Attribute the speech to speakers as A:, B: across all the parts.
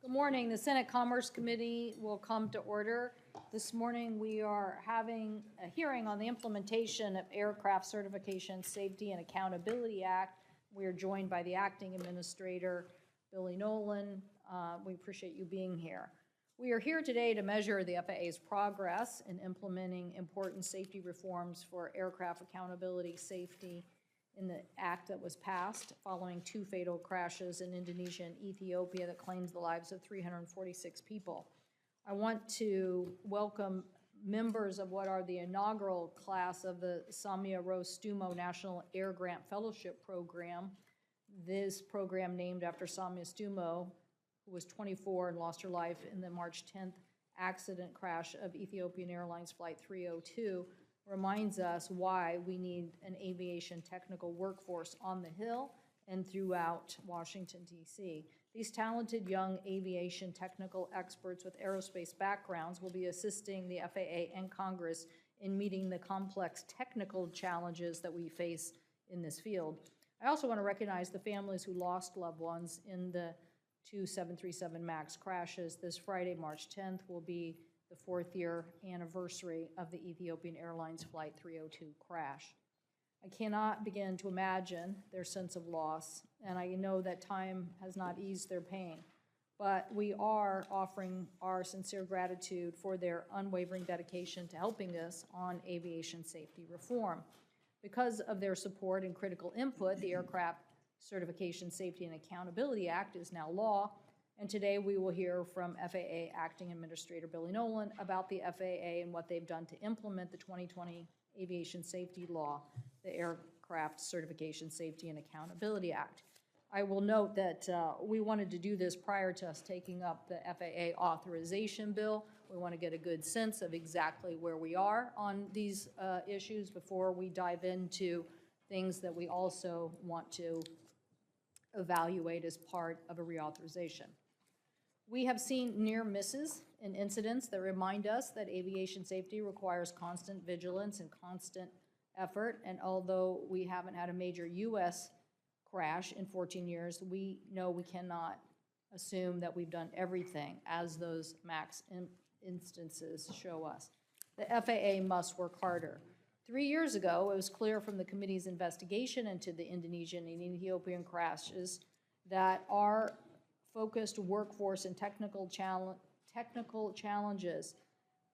A: Good morning. The Senate Commerce Committee will come to order. This morning we are having a hearing on the implementation of Aircraft Certification, Safety, and Accountability Act. We are joined by the Acting Administrator, Billy Nolan. We appreciate you being here. We are here today to measure the FAA's progress in implementing important safety reforms for aircraft accountability, safety, in the act that was passed following 2 fatal crashes in Indonesia and Ethiopia that claims the lives of 346 people. I want to welcome members of what are the inaugural class of the Samia Rose Stumo National Air Grant Fellowship Program. This program, named after Samia Stumo, who was 24 and lost her life in the March 10th accident crash of Ethiopian Airlines Flight 302, reminds us why we need an aviation technical workforce on the Hill and throughout Washington, D.C. These talented young aviation technical experts with aerospace backgrounds will be assisting the FAA and Congress in meeting the complex technical challenges that we face in this field. I also want to recognize the families who lost loved ones in the 2 737 MAX crashes. This Friday, March 10th, will be the 4th year anniversary of the Ethiopian Airlines Flight 302 crash. I cannot begin to imagine their sense of loss, and I know that time has not eased their pain, but we are offering our sincere gratitude for their unwavering dedication to helping us on aviation safety reform. Because of their support and critical input, the Aircraft Certification, Safety, and Accountability Act is now law. And today we will hear from FAA Acting Administrator Billy Nolan about the FAA and what they've done to implement the 2020 Aviation Safety Law, the Aircraft Certification, Safety, and Accountability Act. I will note that we wanted to do this prior to us taking up the FAA authorization bill. We want to get a good sense of exactly where we are on these issues before we dive into things that we also want to evaluate as part of a reauthorization. We have seen near misses and incidents that remind us that aviation safety requires constant vigilance and constant effort. And although we haven't had a major U.S. crash in 14 years, we know we cannot assume that we've done everything, as those MAX instances show us. The FAA must work harder. 3 years ago, it was clear from the committee's investigation into the Indonesian and Ethiopian crashes that our focused workforce and technical challenges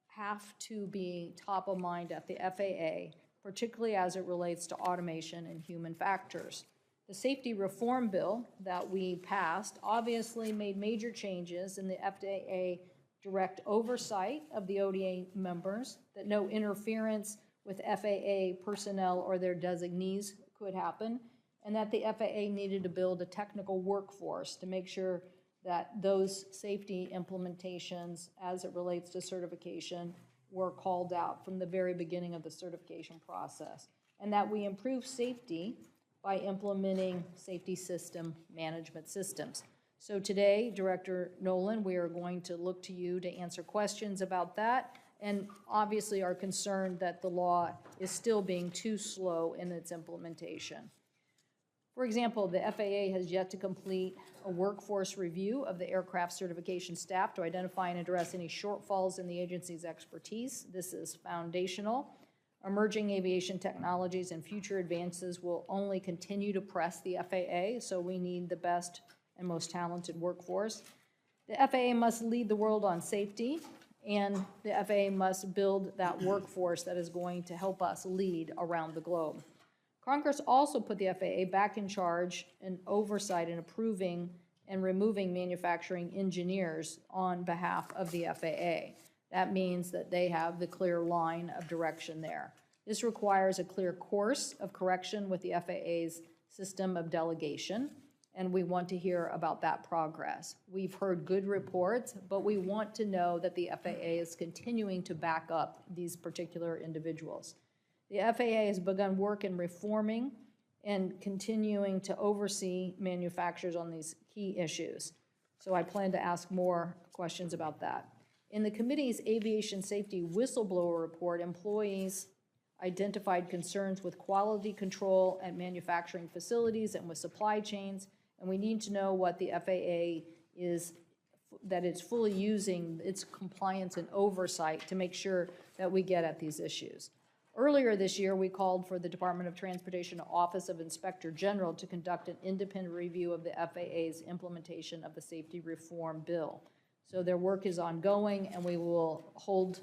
A: have to be top of mind at the FAA, particularly as it relates to automation and human factors. The safety reform bill that we passed obviously made major changes in the FAA direct oversight of the ODA members, that no interference with FAA personnel or their designees could happen, and that the FAA needed to build a technical workforce to make sure that those safety implementations as it relates to certification were called out from the very beginning of the certification process, and that we improve safety by implementing safety system management systems. So today, Director Nolan, we are going to look to you to answer questions about that, and obviously are concerned that the law is still being too slow in its implementation. For example, the FAA has yet to complete a workforce review of the aircraft certification staff to identify and address any shortfalls in the agency's expertise. This is foundational. Emerging aviation technologies and future advances will only continue to press the FAA, so we need the best and most talented workforce. The FAA must lead the world on safety, and the FAA must build that workforce that is going to help us lead around the globe. Congress also put the FAA back in charge and oversight in approving and removing manufacturing engineers on behalf of the FAA. That means that they have the clear line of direction there. This requires a clear course of correction with the FAA's system of delegation, and we want to hear about that progress. We've heard good reports, but we want to know that the FAA is continuing to back up these particular individuals. The FAA has begun work in reforming and continuing to oversee manufacturers on these key issues. So I plan to ask more questions about that. In the committee's aviation safety whistleblower report, employees identified concerns with quality control at manufacturing facilities and with supply chains, and we need to know what the FAA is that it's fully using its compliance and oversight to make sure that we get at these issues. Earlier this year, we called for the Department of Transportation Office of Inspector General to conduct an independent review of the FAA's implementation of the safety reform bill. So their work is ongoing, and we will hold,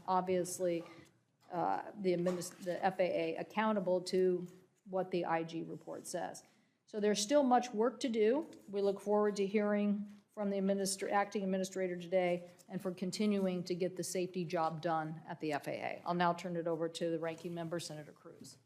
A: obviously, the FAA accountable to what the IG report says. So there's still much work to do. We look forward to hearing from the acting administrator today and for continuing to get the safety job done at the FAA. I'll now turn it over to the ranking member, Senator Cruz.